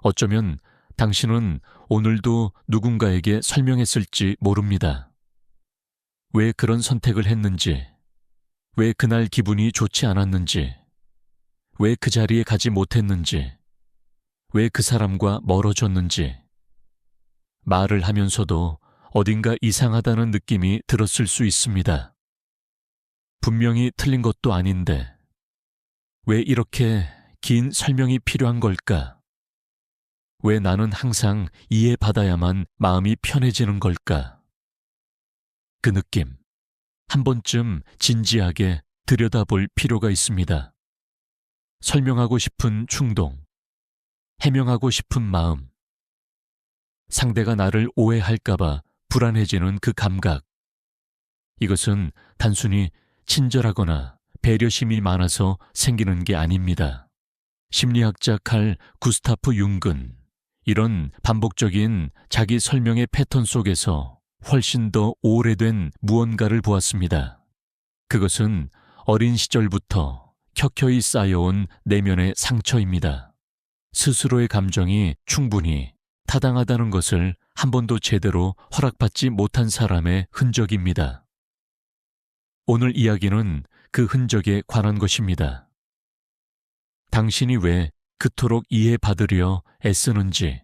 어쩌면 당신은 오늘도 누군가에게 설명했을지 모릅니다. 왜 그런 선택을 했는지, 왜 그날 기분이 좋지 않았는지, 왜 그 자리에 가지 못했는지, 왜 그 사람과 멀어졌는지. 말을 하면서도 어딘가 이상하다는 느낌이 들었을 수 있습니다. 분명히 틀린 것도 아닌데 왜 이렇게 긴 설명이 필요한 걸까? 왜 나는 항상 이해받아야만 마음이 편해지는 걸까? 그 느낌, 한 번쯤 진지하게 들여다볼 필요가 있습니다. 설명하고 싶은 충동, 해명하고 싶은 마음, 상대가 나를 오해할까봐 불안해지는 그 감각. 이것은 단순히 친절하거나 배려심이 많아서 생기는 게 아닙니다. 심리학자 칼 구스타프 융근, 이런 반복적인 자기 설명의 패턴 속에서 훨씬 더 오래된 무언가를 보았습니다. 그것은 어린 시절부터 켜켜이 쌓여온 내면의 상처입니다. 스스로의 감정이 충분히 타당하다는 것을 한 번도 제대로 허락받지 못한 사람의 흔적입니다. 오늘 이야기는 그 흔적에 관한 것입니다. 당신이 왜 그토록 이해받으려 애쓰는지,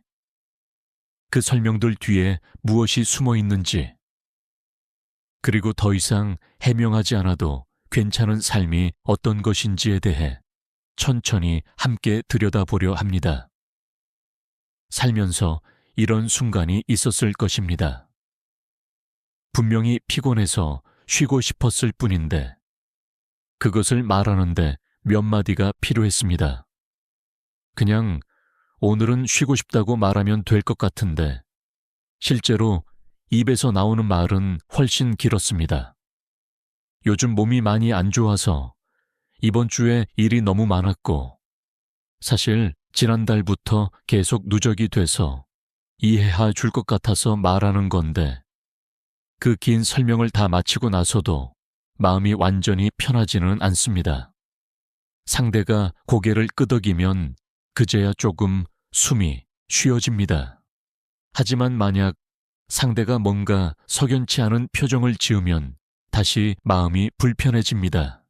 그 설명들 뒤에 무엇이 숨어 있는지, 그리고 더 이상 해명하지 않아도 괜찮은 삶이 어떤 것인지에 대해 천천히 함께 들여다보려 합니다. 살면서 이런 순간이 있었을 것입니다. 분명히 피곤해서 쉬고 싶었을 뿐인데 그것을 말하는데 몇 마디가 필요했습니다. 그냥 오늘은 쉬고 싶다고 말하면 될 것 같은데 실제로 입에서 나오는 말은 훨씬 길었습니다. 요즘 몸이 많이 안 좋아서 이번 주에 일이 너무 많았고 사실 지난달부터 계속 누적이 돼서 이해해 줄 것 같아서 말하는 건데 그 긴 설명을 다 마치고 나서도 마음이 완전히 편하지는 않습니다. 상대가 고개를 끄덕이면 그제야 조금 숨이 쉬어집니다. 하지만 만약 상대가 뭔가 석연치 않은 표정을 지으면 다시 마음이 불편해집니다.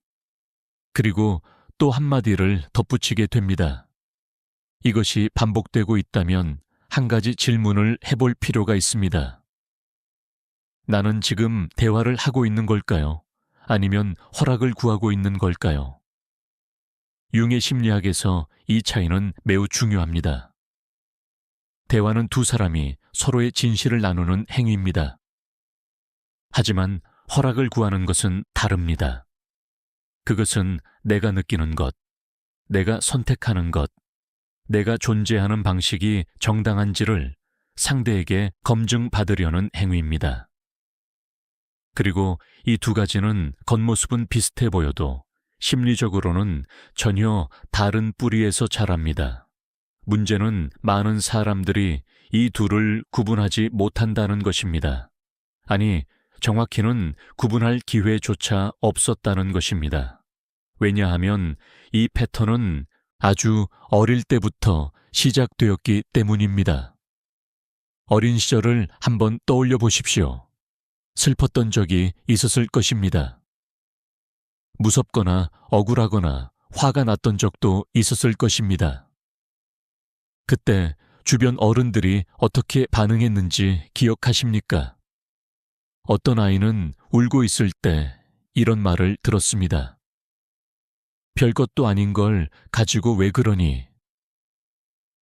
그리고 또 한마디를 덧붙이게 됩니다. 이것이 반복되고 있다면 한 가지 질문을 해볼 필요가 있습니다. 나는 지금 대화를 하고 있는 걸까요? 아니면 허락을 구하고 있는 걸까요? 융의 심리학에서 이 차이는 매우 중요합니다. 대화는 두 사람이 서로의 진실을 나누는 행위입니다. 하지만 허락을 구하는 것은 다릅니다. 그것은 내가 느끼는 것, 내가 선택하는 것, 내가 존재하는 방식이 정당한지를 상대에게 검증받으려는 행위입니다. 그리고 이 두 가지는 겉모습은 비슷해 보여도 심리적으로는 전혀 다른 뿌리에서 자랍니다. 문제는 많은 사람들이 이 둘을 구분하지 못한다는 것입니다. 아니, 정확히는 구분할 기회조차 없었다는 것입니다. 왜냐하면 이 패턴은 아주 어릴 때부터 시작되었기 때문입니다. 어린 시절을 한번 떠올려 보십시오. 슬펐던 적이 있었을 것입니다. 무섭거나 억울하거나 화가 났던 적도 있었을 것입니다. 그때 주변 어른들이 어떻게 반응했는지 기억하십니까? 어떤 아이는 울고 있을 때 이런 말을 들었습니다. 별것도 아닌 걸 가지고 왜 그러니?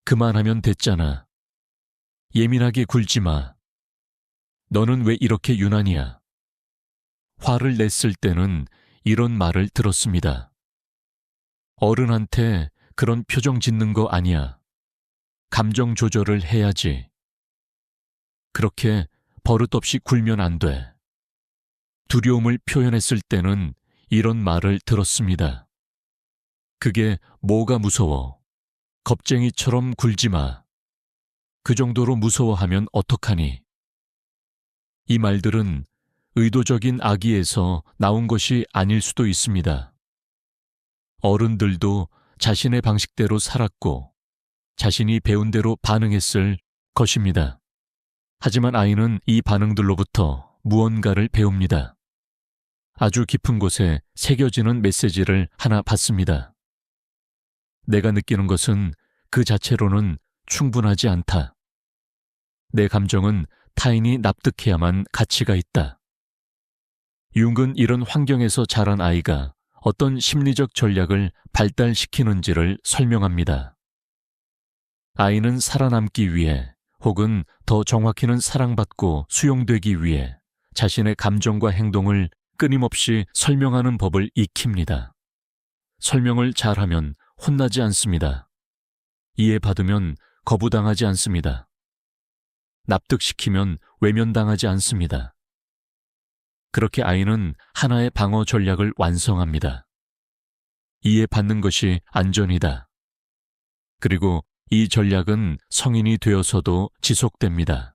그만하면 됐잖아. 예민하게 굴지 마. 너는 왜 이렇게 유난이야? 화를 냈을 때는 이런 말을 들었습니다. 어른한테 그런 표정 짓는 거 아니야. 감정 조절을 해야지. 그렇게 버릇없이 굴면 안 돼. 두려움을 표현했을 때는 이런 말을 들었습니다. 그게 뭐가 무서워? 겁쟁이처럼 굴지 마. 그 정도로 무서워하면 어떡하니? 이 말들은 의도적인 악의에서 나온 것이 아닐 수도 있습니다. 어른들도 자신의 방식대로 살았고 자신이 배운 대로 반응했을 것입니다. 하지만 아이는 이 반응들로부터 무언가를 배웁니다. 아주 깊은 곳에 새겨지는 메시지를 하나 받습니다. 내가 느끼는 것은 그 자체로는 충분하지 않다. 내 감정은 타인이 납득해야만 가치가 있다. 융은 이런 환경에서 자란 아이가 어떤 심리적 전략을 발달시키는지를 설명합니다. 아이는 살아남기 위해 혹은 더 정확히는 사랑받고 수용되기 위해 자신의 감정과 행동을 끊임없이 설명하는 법을 익힙니다. 설명을 잘하면 혼나지 않습니다. 이해받으면 거부당하지 않습니다. 납득시키면 외면당하지 않습니다. 그렇게 아이는 하나의 방어 전략을 완성합니다. 이해받는 것이 안전이다. 그리고 이 전략은 성인이 되어서도 지속됩니다.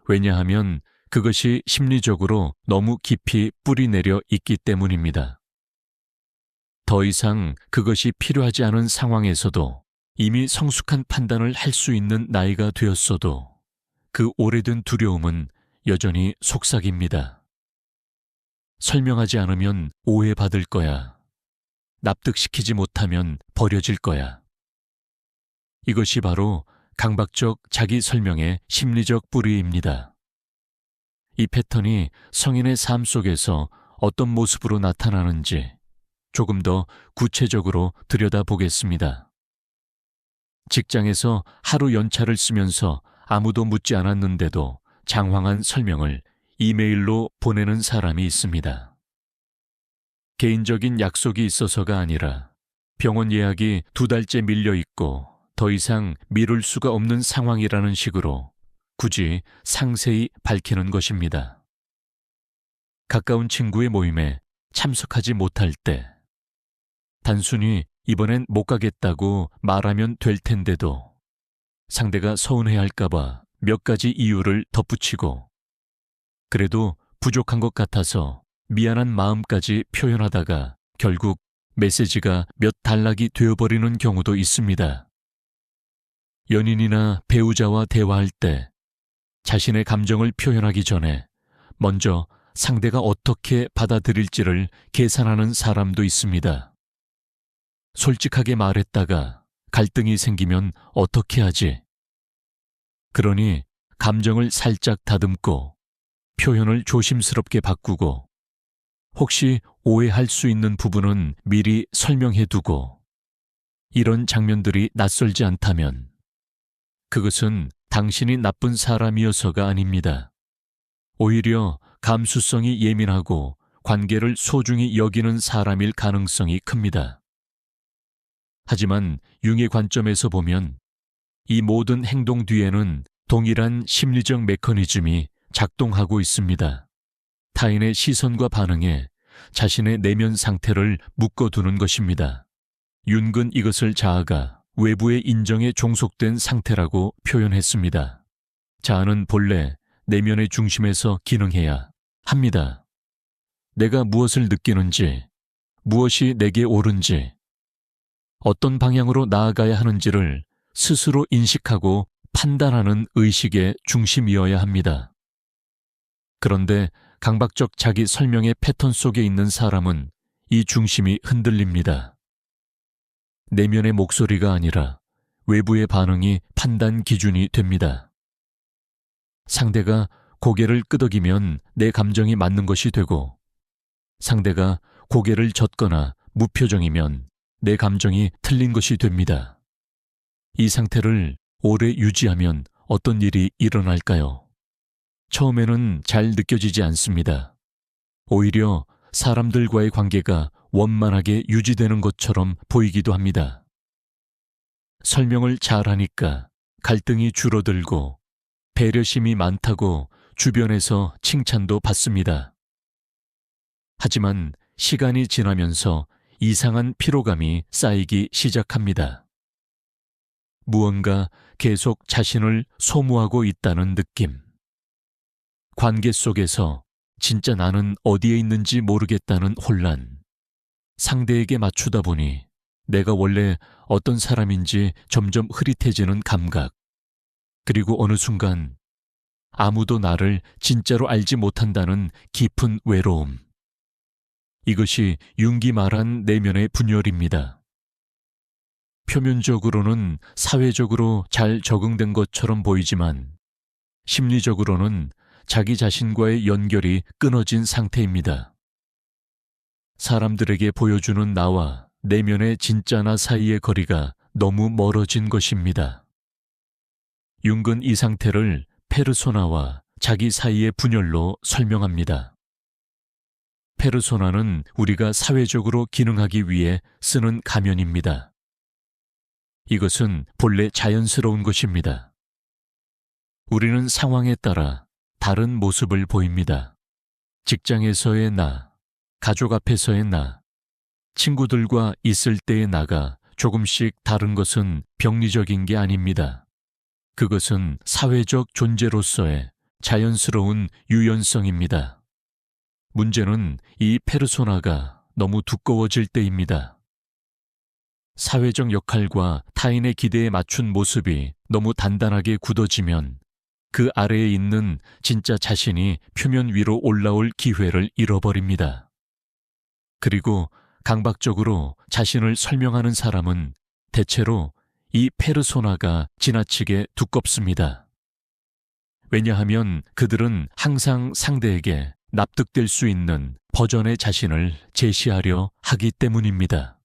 왜냐하면 그것이 심리적으로 너무 깊이 뿌리내려 있기 때문입니다. 더 이상 그것이 필요하지 않은 상황에서도 이미 성숙한 판단을 할 수 있는 나이가 되었어도 그 오래된 두려움은 여전히 속삭입니다. 설명하지 않으면 오해받을 거야. 납득시키지 못하면 버려질 거야. 이것이 바로 강박적 자기 설명의 심리적 뿌리입니다. 이 패턴이 성인의 삶 속에서 어떤 모습으로 나타나는지 조금 더 구체적으로 들여다보겠습니다. 직장에서 하루 연차를 쓰면서 아무도 묻지 않았는데도 장황한 설명을 이메일로 보내는 사람이 있습니다. 개인적인 약속이 있어서가 아니라 병원 예약이 2달째 밀려 있고 더 이상 미룰 수가 없는 상황이라는 식으로 굳이 상세히 밝히는 것입니다. 가까운 친구의 모임에 참석하지 못할 때 단순히 이번엔 못 가겠다고 말하면 될 텐데도 상대가 서운해할까봐 몇 가지 이유를 덧붙이고 그래도 부족한 것 같아서 미안한 마음까지 표현하다가 결국 메시지가 몇 단락이 되어버리는 경우도 있습니다. 연인이나 배우자와 대화할 때 자신의 감정을 표현하기 전에 먼저 상대가 어떻게 받아들일지를 계산하는 사람도 있습니다. 솔직하게 말했다가 갈등이 생기면 어떻게 하지? 그러니 감정을 살짝 다듬고 표현을 조심스럽게 바꾸고 혹시 오해할 수 있는 부분은 미리 설명해두고 이런 장면들이 낯설지 않다면 그것은 당신이 나쁜 사람이어서가 아닙니다. 오히려 감수성이 예민하고 관계를 소중히 여기는 사람일 가능성이 큽니다. 하지만 융의 관점에서 보면 이 모든 행동 뒤에는 동일한 심리적 메커니즘이 작동하고 있습니다. 타인의 시선과 반응에 자신의 내면 상태를 묶어두는 것입니다. 융은 이것을 자아가 외부의 인정에 종속된 상태라고 표현했습니다. 자아는 본래 내면의 중심에서 기능해야 합니다. 내가 무엇을 느끼는지, 무엇이 내게 옳은지, 어떤 방향으로 나아가야 하는지를 스스로 인식하고 판단하는 의식의 중심이어야 합니다. 그런데 강박적 자기 설명의 패턴 속에 있는 사람은 이 중심이 흔들립니다. 내면의 목소리가 아니라 외부의 반응이 판단 기준이 됩니다. 상대가 고개를 끄덕이면 내 감정이 맞는 것이 되고 상대가 고개를 젓거나 무표정이면 내 감정이 틀린 것이 됩니다. 이 상태를 오래 유지하면 어떤 일이 일어날까요? 처음에는 잘 느껴지지 않습니다. 오히려 사람들과의 관계가 원만하게 유지되는 것처럼 보이기도 합니다. 설명을 잘하니까 갈등이 줄어들고 배려심이 많다고 주변에서 칭찬도 받습니다. 하지만 시간이 지나면서 이상한 피로감이 쌓이기 시작합니다. 무언가 계속 자신을 소모하고 있다는 느낌. 관계 속에서 진짜 나는 어디에 있는지 모르겠다는 혼란. 상대에게 맞추다 보니 내가 원래 어떤 사람인지 점점 흐릿해지는 감각, 그리고 어느 순간 아무도 나를 진짜로 알지 못한다는 깊은 외로움. 이것이 융기 말한 내면의 분열입니다. 표면적으로는 사회적으로 잘 적응된 것처럼 보이지만 심리적으로는 자기 자신과의 연결이 끊어진 상태입니다. 사람들에게 보여주는 나와 내면의 진짜 나 사이의 거리가 너무 멀어진 것입니다. 융은 이 상태를 페르소나와 자기 사이의 분열로 설명합니다. 페르소나는 우리가 사회적으로 기능하기 위해 쓰는 가면입니다. 이것은 본래 자연스러운 것입니다. 우리는 상황에 따라 다른 모습을 보입니다. 직장에서의 나, 가족 앞에서의 나, 친구들과 있을 때의 나가 조금씩 다른 것은 병리적인 게 아닙니다. 그것은 사회적 존재로서의 자연스러운 유연성입니다. 문제는 이 페르소나가 너무 두꺼워질 때입니다. 사회적 역할과 타인의 기대에 맞춘 모습이 너무 단단하게 굳어지면 그 아래에 있는 진짜 자신이 표면 위로 올라올 기회를 잃어버립니다. 그리고 강박적으로 자신을 설명하는 사람은 대체로 이 페르소나가 지나치게 두껍습니다. 왜냐하면 그들은 항상 상대에게 납득될 수 있는 버전의 자신을 제시하려 하기 때문입니다.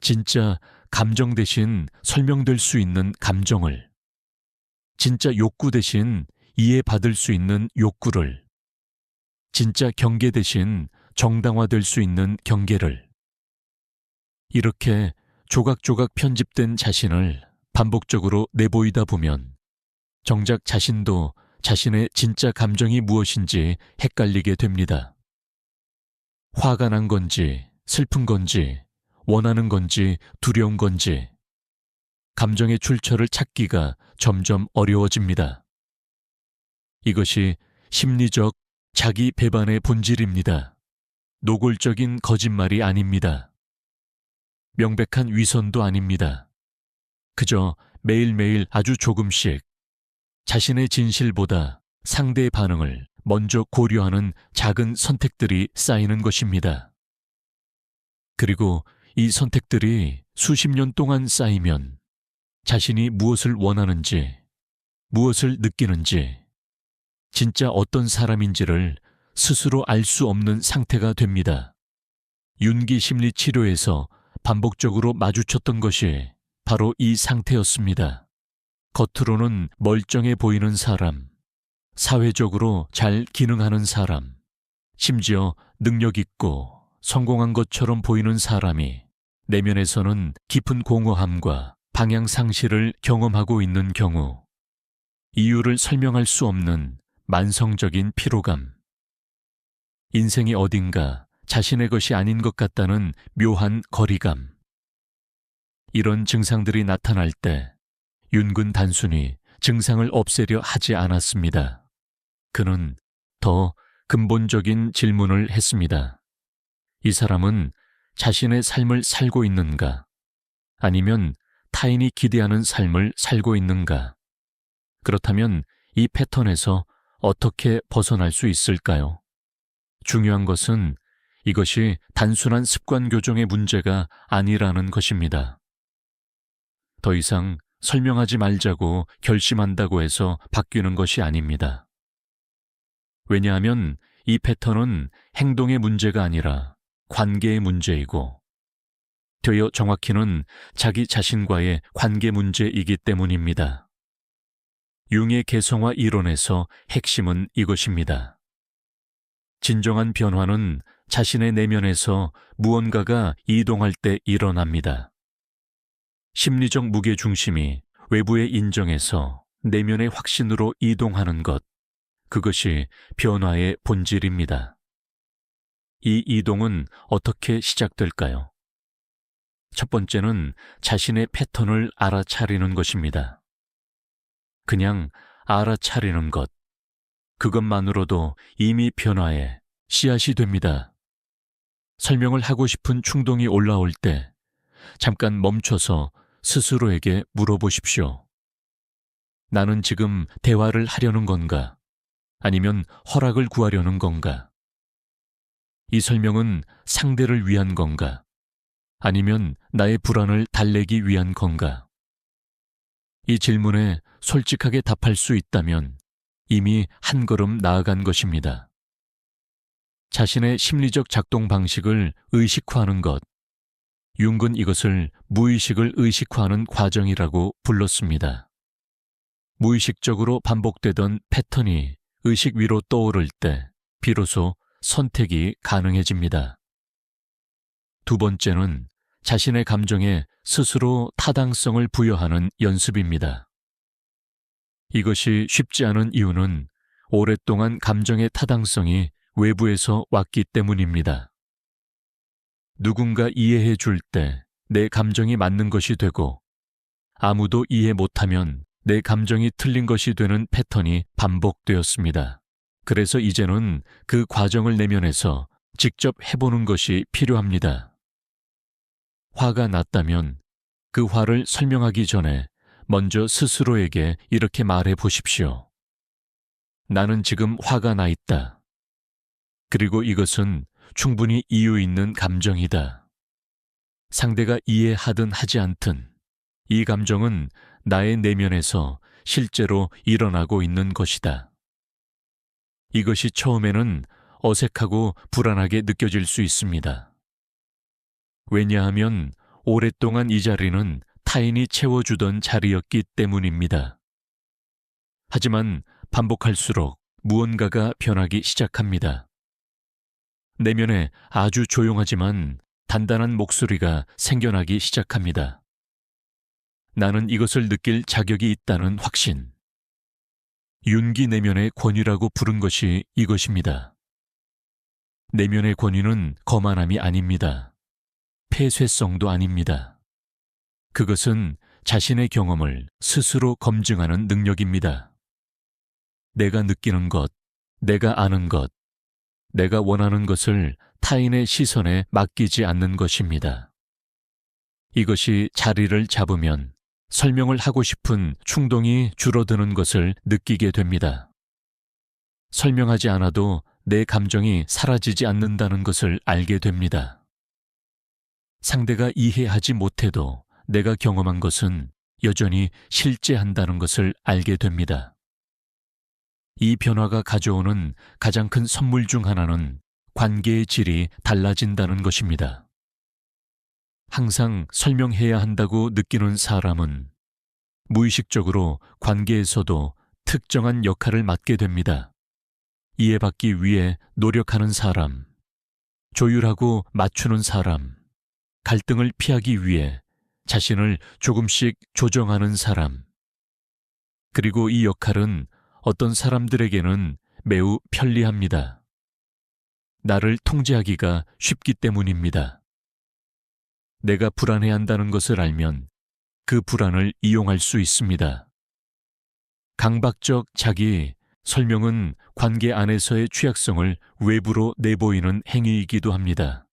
진짜 감정 대신 설명될 수 있는 감정을, 진짜 욕구 대신 이해받을 수 있는 욕구를, 진짜 경계 대신 정당화될 수 있는 경계를, 이렇게 조각조각 편집된 자신을 반복적으로 내보이다 보면 정작 자신도 자신의 진짜 감정이 무엇인지 헷갈리게 됩니다. 화가 난 건지, 슬픈 건지, 원하는 건지, 두려운 건지, 감정의 출처를 찾기가 점점 어려워집니다. 이것이 심리적 자기 배반의 본질입니다. 노골적인 거짓말이 아닙니다. 명백한 위선도 아닙니다. 그저 매일매일 아주 조금씩 자신의 진실보다 상대의 반응을 먼저 고려하는 작은 선택들이 쌓이는 것입니다. 그리고 이 선택들이 수십 년 동안 쌓이면 자신이 무엇을 원하는지, 무엇을 느끼는지, 진짜 어떤 사람인지를 스스로 알 수 없는 상태가 됩니다. 윤기 심리 치료에서 반복적으로 마주쳤던 것이 바로 이 상태였습니다. 겉으로는 멀쩡해 보이는 사람, 사회적으로 잘 기능하는 사람, 심지어 능력 있고 성공한 것처럼 보이는 사람이 내면에서는 깊은 공허함과 방향 상실을 경험하고 있는 경우, 이유를 설명할 수 없는 만성적인 피로감, 인생이 어딘가 자신의 것이 아닌 것 같다는 묘한 거리감, 이런 증상들이 나타날 때 윤근 단순히 증상을 없애려 하지 않았습니다. 그는 더 근본적인 질문을 했습니다. 이 사람은 자신의 삶을 살고 있는가? 아니면 타인이 기대하는 삶을 살고 있는가? 그렇다면 이 패턴에서 어떻게 벗어날 수 있을까요? 중요한 것은 이것이 단순한 습관 교정의 문제가 아니라는 것입니다. 더 이상 설명하지 말자고 결심한다고 해서 바뀌는 것이 아닙니다. 왜냐하면 이 패턴은 행동의 문제가 아니라 관계의 문제이고, 되어 정확히는 자기 자신과의 관계 문제이기 때문입니다. 융의 개성화 이론에서 핵심은 이것입니다. 진정한 변화는 자신의 내면에서 무언가가 이동할 때 일어납니다. 심리적 무게중심이 외부의 인정에서 내면의 확신으로 이동하는 것, 그것이 변화의 본질입니다. 이 이동은 어떻게 시작될까요? 첫 번째는 자신의 패턴을 알아차리는 것입니다. 그냥 알아차리는 것, 그것만으로도 이미 변화의 씨앗이 됩니다. 설명을 하고 싶은 충동이 올라올 때 잠깐 멈춰서 스스로에게 물어보십시오. 나는 지금 대화를 하려는 건가? 아니면 허락을 구하려는 건가? 이 설명은 상대를 위한 건가? 아니면 나의 불안을 달래기 위한 건가? 이 질문에 솔직하게 답할 수 있다면 이미 한 걸음 나아간 것입니다. 자신의 심리적 작동 방식을 의식화하는 것, 융은 이것을 무의식을 의식화하는 과정이라고 불렀습니다. 무의식적으로 반복되던 패턴이 의식 위로 떠오를 때 비로소 선택이 가능해집니다. 두 번째는 자신의 감정에 스스로 타당성을 부여하는 연습입니다. 이것이 쉽지 않은 이유는 오랫동안 감정의 타당성이 외부에서 왔기 때문입니다. 누군가 이해해 줄 때 내 감정이 맞는 것이 되고 아무도 이해 못하면 내 감정이 틀린 것이 되는 패턴이 반복되었습니다. 그래서 이제는 그 과정을 내면해서 직접 해보는 것이 필요합니다. 화가 났다면 그 화를 설명하기 전에 먼저 스스로에게 이렇게 말해 보십시오. 나는 지금 화가 나 있다. 그리고 이것은 충분히 이유 있는 감정이다. 상대가 이해하든 하지 않든 이 감정은 나의 내면에서 실제로 일어나고 있는 것이다. 이것이 처음에는 어색하고 불안하게 느껴질 수 있습니다. 왜냐하면 오랫동안 이 자리는 타인이 채워주던 자리였기 때문입니다. 하지만 반복할수록 무언가가 변하기 시작합니다. 내면에 아주 조용하지만 단단한 목소리가 생겨나기 시작합니다. 나는 이것을 느낄 자격이 있다는 확신. 윤기 내면의 권위라고 부른 것이 이것입니다. 내면의 권위는 거만함이 아닙니다. 폐쇄성도 아닙니다. 그것은 자신의 경험을 스스로 검증하는 능력입니다. 내가 느끼는 것, 내가 아는 것, 내가 원하는 것을 타인의 시선에 맡기지 않는 것입니다. 이것이 자리를 잡으면 설명을 하고 싶은 충동이 줄어드는 것을 느끼게 됩니다. 설명하지 않아도 내 감정이 사라지지 않는다는 것을 알게 됩니다. 상대가 이해하지 못해도 내가 경험한 것은 여전히 실제한다는 것을 알게 됩니다. 이 변화가 가져오는 가장 큰 선물 중 하나는 관계의 질이 달라진다는 것입니다. 항상 설명해야 한다고 느끼는 사람은 무의식적으로 관계에서도 특정한 역할을 맡게 됩니다. 이해받기 위해 노력하는 사람, 조율하고 맞추는 사람, 갈등을 피하기 위해 자신을 조금씩 조정하는 사람. 그리고 이 역할은 어떤 사람들에게는 매우 편리합니다. 나를 통제하기가 쉽기 때문입니다. 내가 불안해한다는 것을 알면 그 불안을 이용할 수 있습니다. 강박적 자기 설명은 관계 안에서의 취약성을 외부로 내보이는 행위이기도 합니다.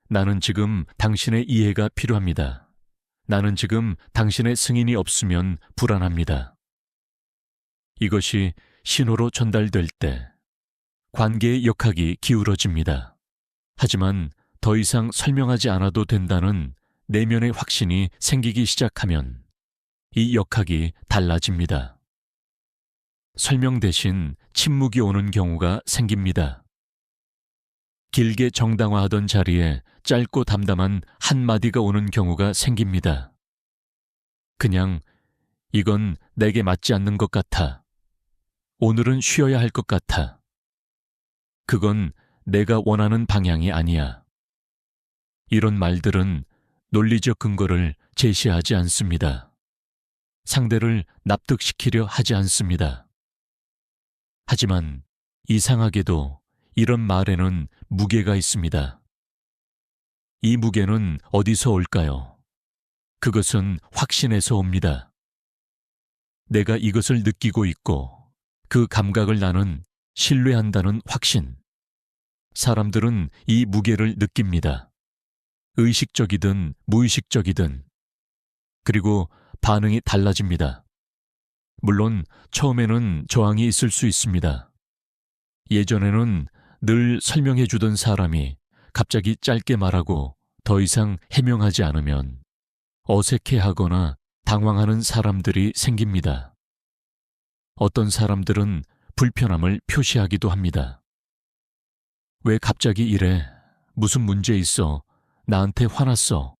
나는 지금 당신의 이해가 필요합니다. 나는 지금 당신의 승인이 없으면 불안합니다. 이것이 신호로 전달될 때 관계의 역학이 기울어집니다. 하지만 더 이상 설명하지 않아도 된다는 내면의 확신이 생기기 시작하면 이 역학이 달라집니다. 설명 대신 침묵이 오는 경우가 생깁니다. 길게 정당화하던 자리에 짧고 담담한 한마디가 오는 경우가 생깁니다. 그냥 이건 내게 맞지 않는 것 같아. 오늘은 쉬어야 할 것 같아. 그건 내가 원하는 방향이 아니야. 이런 말들은 논리적 근거를 제시하지 않습니다. 상대를 납득시키려 하지 않습니다. 하지만 이상하게도 이런 말에는 무게가 있습니다. 이 무게는 어디서 올까요? 그것은 확신에서 옵니다. 내가 이것을 느끼고 있고 그 감각을 나는 신뢰한다는 확신. 사람들은 이 무게를 느낍니다. 의식적이든 무의식적이든. 그리고 반응이 달라집니다. 물론 처음에는 저항이 있을 수 있습니다. 예전에는 늘 설명해 주던 사람이 갑자기 짧게 말하고 더 이상 해명하지 않으면 어색해하거나 당황하는 사람들이 생깁니다. 어떤 사람들은 불편함을 표시하기도 합니다. 왜 갑자기 이래? 무슨 문제 있어? 나한테 화났어?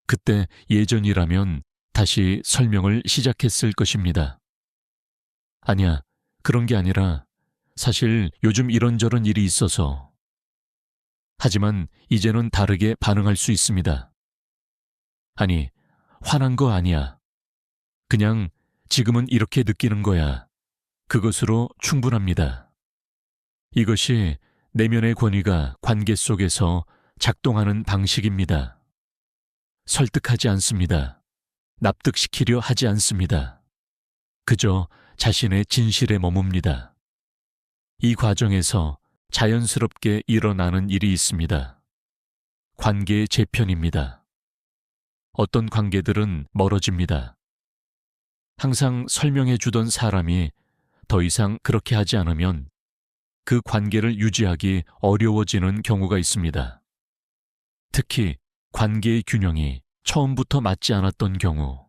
그때 예전이라면 다시 설명을 시작했을 것입니다. 아니야, 그런 게 아니라 사실 요즘 이런저런 일이 있어서. 하지만 이제는 다르게 반응할 수 있습니다. 아니, 화난 거 아니야. 그냥 지금은 이렇게 느끼는 거야. 그것으로 충분합니다. 이것이 내면의 권위가 관계 속에서 작동하는 방식입니다. 설득하지 않습니다. 납득시키려 하지 않습니다. 그저 자신의 진실에 머뭅니다. 이 과정에서 자연스럽게 일어나는 일이 있습니다. 관계의 재편입니다. 어떤 관계들은 멀어집니다. 항상 설명해 주던 사람이 더 이상 그렇게 하지 않으면 그 관계를 유지하기 어려워지는 경우가 있습니다. 특히 관계의 균형이 처음부터 맞지 않았던 경우,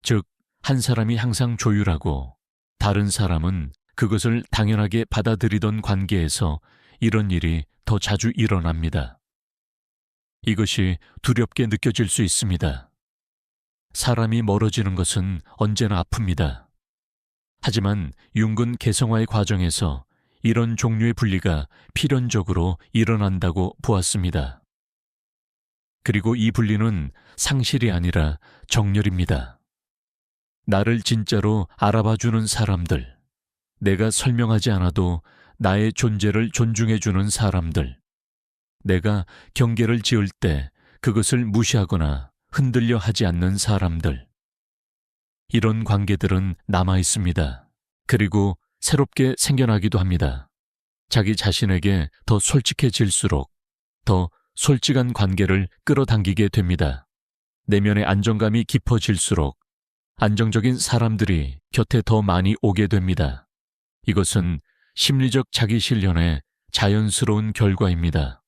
즉, 한 사람이 항상 조율하고 다른 사람은 그것을 당연하게 받아들이던 관계에서 이런 일이 더 자주 일어납니다. 이것이 두렵게 느껴질 수 있습니다. 사람이 멀어지는 것은 언제나 아픕니다. 하지만 융근 개성화의 과정에서 이런 종류의 분리가 필연적으로 일어난다고 보았습니다. 그리고 이 분리는 상실이 아니라 정렬입니다. 나를 진짜로 알아봐주는 사람들, 내가 설명하지 않아도 나의 존재를 존중해주는 사람들, 내가 경계를 지을 때 그것을 무시하거나 흔들려 하지 않는 사람들. 이런 관계들은 남아 있습니다. 그리고 새롭게 생겨나기도 합니다. 자기 자신에게 더 솔직해질수록 더 솔직한 관계를 끌어당기게 됩니다. 내면의 안정감이 깊어질수록 안정적인 사람들이 곁에 더 많이 오게 됩니다. 이것은 심리적 자기 실현의 자연스러운 결과입니다.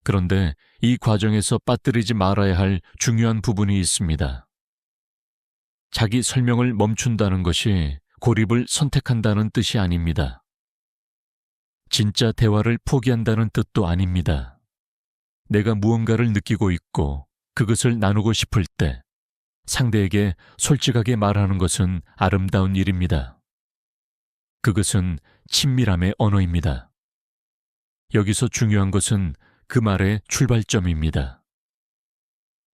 그런데 이 과정에서 빠뜨리지 말아야 할 중요한 부분이 있습니다. 자기 설명을 멈춘다는 것이 고립을 선택한다는 뜻이 아닙니다. 진짜 대화를 포기한다는 뜻도 아닙니다. 내가 무언가를 느끼고 있고 그것을 나누고 싶을 때 상대에게 솔직하게 말하는 것은 아름다운 일입니다. 그것은 친밀함의 언어입니다. 여기서 중요한 것은 그 말의 출발점입니다.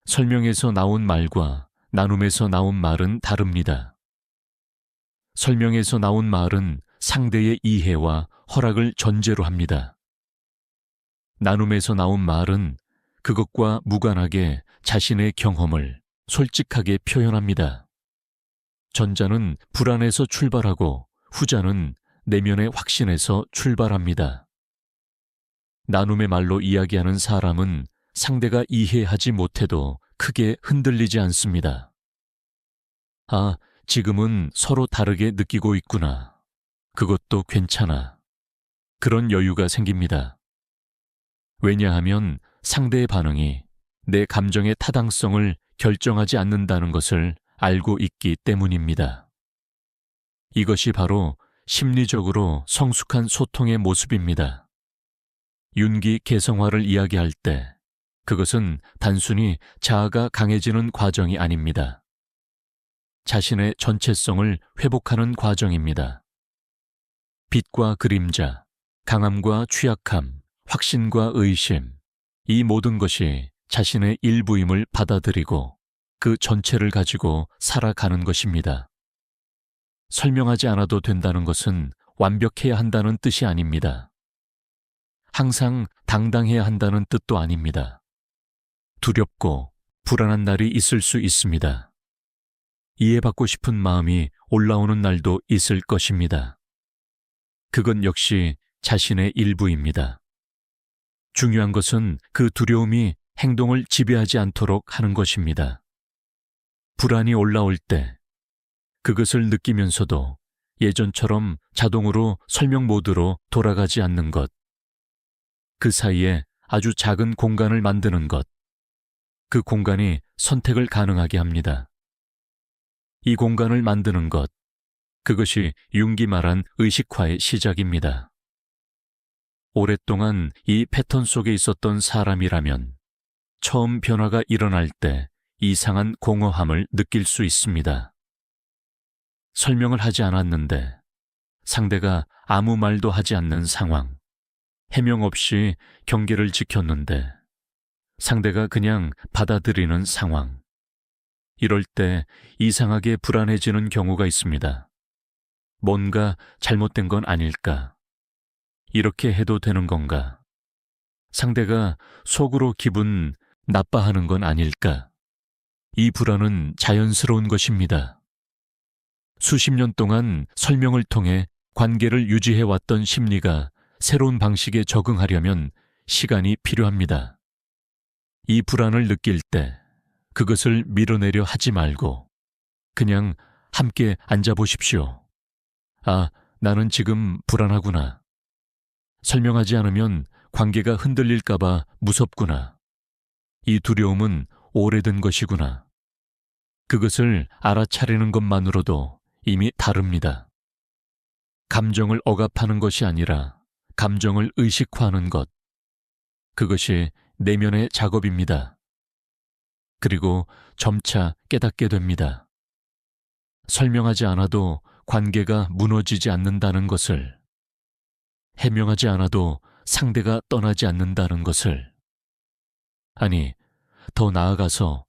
설명에서 나온 말과 나눔에서 나온 말은 다릅니다. 설명에서 나온 말은 상대의 이해와 허락을 전제로 합니다. 나눔에서 나온 말은 그것과 무관하게 자신의 경험을 솔직하게 표현합니다. 전자는 불안에서 출발하고 후자는 내면의 확신에서 출발합니다. 나눔의 말로 이야기하는 사람은 상대가 이해하지 못해도 크게 흔들리지 않습니다. 아, 지금은 서로 다르게 느끼고 있구나. 그것도 괜찮아. 그런 여유가 생깁니다. 왜냐하면 상대의 반응이 내 감정의 타당성을 결정하지 않는다는 것을 알고 있기 때문입니다. 이것이 바로 심리적으로 성숙한 소통의 모습입니다. 윤기 개성화를 이야기할 때 그것은 단순히 자아가 강해지는 과정이 아닙니다. 자신의 전체성을 회복하는 과정입니다. 빛과 그림자, 강함과 취약함, 확신과 의심, 이 모든 것이 자신의 일부임을 받아들이고 그 전체를 가지고 살아가는 것입니다. 설명하지 않아도 된다는 것은 완벽해야 한다는 뜻이 아닙니다. 항상 당당해야 한다는 뜻도 아닙니다. 두렵고 불안한 날이 있을 수 있습니다. 이해받고 싶은 마음이 올라오는 날도 있을 것입니다. 그건 역시 자신의 일부입니다. 중요한 것은 그 두려움이 행동을 지배하지 않도록 하는 것입니다. 불안이 올라올 때 그것을 느끼면서도 예전처럼 자동으로 설명 모드로 돌아가지 않는 것, 그 사이에 아주 작은 공간을 만드는 것, 그 공간이 선택을 가능하게 합니다. 이 공간을 만드는 것, 그것이 융기 말한 의식화의 시작입니다. 오랫동안 이 패턴 속에 있었던 사람이라면 처음 변화가 일어날 때 이상한 공허함을 느낄 수 있습니다. 설명을 하지 않았는데 상대가 아무 말도 하지 않는 상황, 해명 없이 경계를 지켰는데 상대가 그냥 받아들이는 상황. 이럴 때 이상하게 불안해지는 경우가 있습니다. 뭔가 잘못된 건 아닐까? 이렇게 해도 되는 건가? 상대가 속으로 기분 나빠하는 건 아닐까? 이 불안은 자연스러운 것입니다. 수십 년 동안 설명을 통해 관계를 유지해왔던 심리가 새로운 방식에 적응하려면 시간이 필요합니다. 이 불안을 느낄 때 그것을 밀어내려 하지 말고 그냥 함께 앉아보십시오. 아, 나는 지금 불안하구나. 설명하지 않으면 관계가 흔들릴까봐 무섭구나. 이 두려움은 오래된 것이구나. 그것을 알아차리는 것만으로도 이미 다릅니다. 감정을 억압하는 것이 아니라 감정을 의식화하는 것. 그것이 내면의 작업입니다. 그리고 점차 깨닫게 됩니다. 설명하지 않아도 관계가 무너지지 않는다는 것을, 해명하지 않아도 상대가 떠나지 않는다는 것을, 아니, 더 나아가서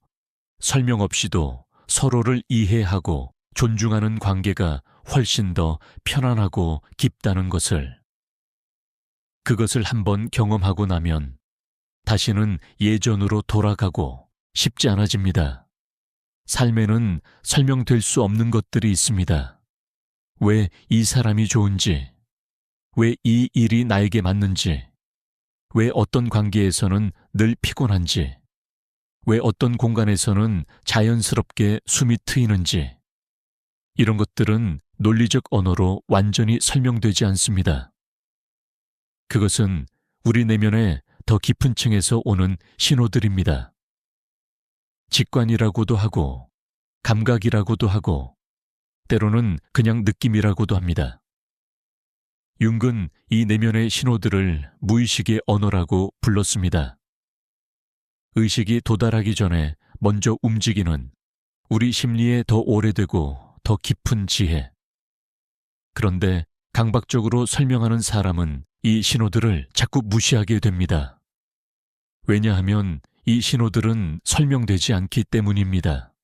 설명 없이도 서로를 이해하고 존중하는 관계가 훨씬 더 편안하고 깊다는 것을, 그것을 한번 경험하고 나면 다시는 예전으로 돌아가고 쉽지 않아집니다. 삶에는 설명될 수 없는 것들이 있습니다. 왜 이 사람이 좋은지, 왜 이 일이 나에게 맞는지, 왜 어떤 관계에서는 늘 피곤한지, 왜 어떤 공간에서는 자연스럽게 숨이 트이는지, 이런 것들은 논리적 언어로 완전히 설명되지 않습니다. 그것은 우리 내면의 더 깊은 층에서 오는 신호들입니다. 직관이라고도 하고, 감각이라고도 하고, 때로는 그냥 느낌이라고도 합니다. 융은 이 내면의 신호들을 무의식의 언어라고 불렀습니다. 의식이 도달하기 전에 먼저 움직이는 우리 심리에 더 오래되고 더 깊은 지혜. 그런데 강박적으로 설명하는 사람은 이 신호들을 자꾸 무시하게 됩니다. 왜냐하면 이 신호들은 설명되지 않기 때문입니다.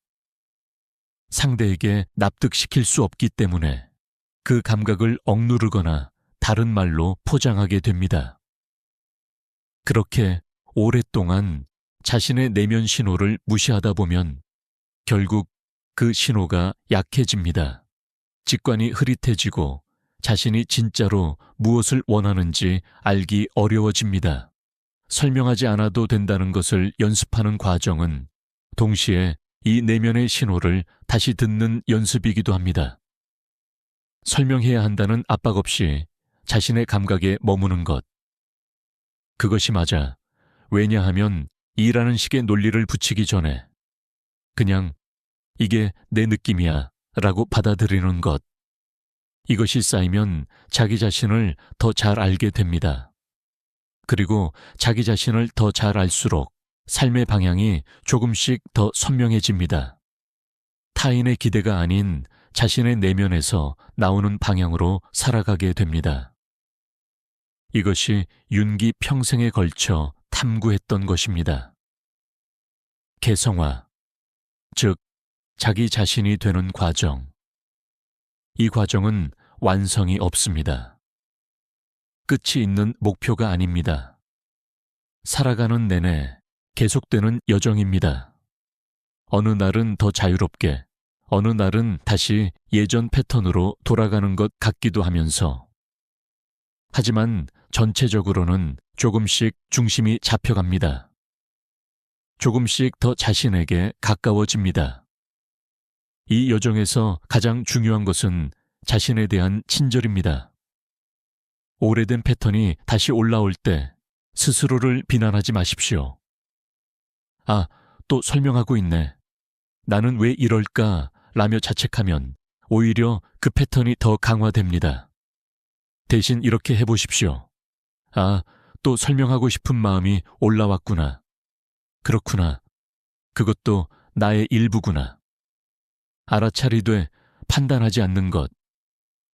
상대에게 납득시킬 수 없기 때문에 그 감각을 억누르거나 다른 말로 포장하게 됩니다. 그렇게 오랫동안 자신의 내면 신호를 무시하다 보면 결국 그 신호가 약해집니다. 직관이 흐릿해지고 자신이 진짜로 무엇을 원하는지 알기 어려워집니다. 설명하지 않아도 된다는 것을 연습하는 과정은 동시에 이 내면의 신호를 다시 듣는 연습이기도 합니다. 설명해야 한다는 압박 없이 자신의 감각에 머무는 것. 그것이 맞아. 왜냐하면 이라는 식의 논리를 붙이기 전에 그냥 이게 내 느낌이야 라고 받아들이는 것. 이것이 쌓이면 자기 자신을 더 잘 알게 됩니다. 그리고 자기 자신을 더 잘 알수록 삶의 방향이 조금씩 더 선명해집니다. 타인의 기대가 아닌 자신의 내면에서 나오는 방향으로 살아가게 됩니다. 이것이 윤기 평생에 걸쳐 탐구했던 것입니다. 개성화, 즉 자기 자신이 되는 과정. 이 과정은 완성이 없습니다. 끝이 있는 목표가 아닙니다. 살아가는 내내 계속되는 여정입니다. 어느 날은 더 자유롭게, 어느 날은 다시 예전 패턴으로 돌아가는 것 같기도 하면서, 하지만 전체적으로는 조금씩 중심이 잡혀갑니다. 조금씩 더 자신에게 가까워집니다. 이 여정에서 가장 중요한 것은 자신에 대한 친절입니다. 오래된 패턴이 다시 올라올 때 스스로를 비난하지 마십시오. 아, 또 설명하고 있네. 나는 왜 이럴까? 라며 자책하면 오히려 그 패턴이 더 강화됩니다. 대신 이렇게 해보십시오. 아, 또 설명하고 싶은 마음이 올라왔구나. 그렇구나. 그것도 나의 일부구나. 알아차리되 판단하지 않는 것.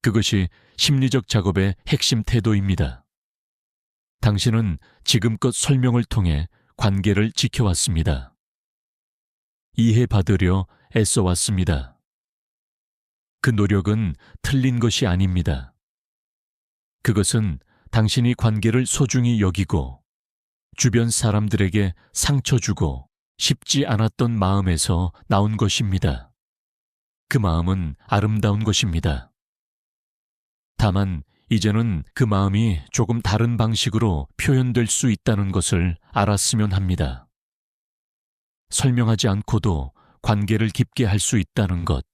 그것이 심리적 작업의 핵심 태도입니다. 당신은 지금껏 설명을 통해 관계를 지켜왔습니다. 이해받으려 애써왔습니다. 그 노력은 틀린 것이 아닙니다. 그것은 당신이 관계를 소중히 여기고 주변 사람들에게 상처 주고 싶지 않았던 마음에서 나온 것입니다. 그 마음은 아름다운 것입니다. 다만 이제는 그 마음이 조금 다른 방식으로 표현될 수 있다는 것을 알았으면 합니다. 설명하지 않고도 관계를 깊게 할 수 있다는 것.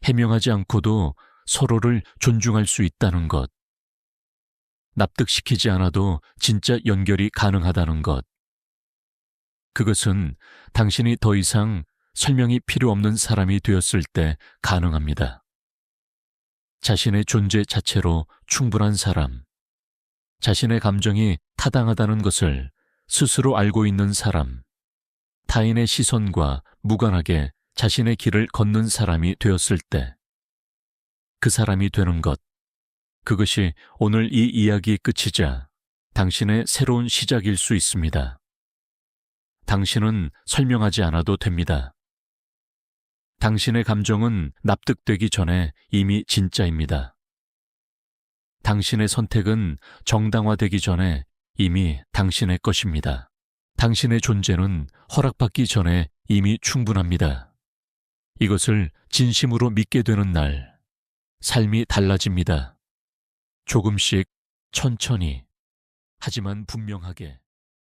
해명하지 않고도 서로를 존중할 수 있다는 것. 납득시키지 않아도 진짜 연결이 가능하다는 것. 그것은 당신이 더 이상 설명이 필요 없는 사람이 되었을 때 가능합니다. 자신의 존재 자체로 충분한 사람, 자신의 감정이 타당하다는 것을 스스로 알고 있는 사람, 타인의 시선과 무관하게 자신의 길을 걷는 사람이 되었을 때 그 사람이 되는 것, 그것이 오늘 이 이야기의 끝이자 당신의 새로운 시작일 수 있습니다. 당신은 설명하지 않아도 됩니다. 당신의 감정은 납득되기 전에 이미 진짜입니다. 당신의 선택은 정당화되기 전에 이미 당신의 것입니다. 당신의 존재는 허락받기 전에 이미 충분합니다. 이것을 진심으로 믿게 되는 날, 삶이 달라집니다. 조금씩, 천천히, 하지만 분명하게.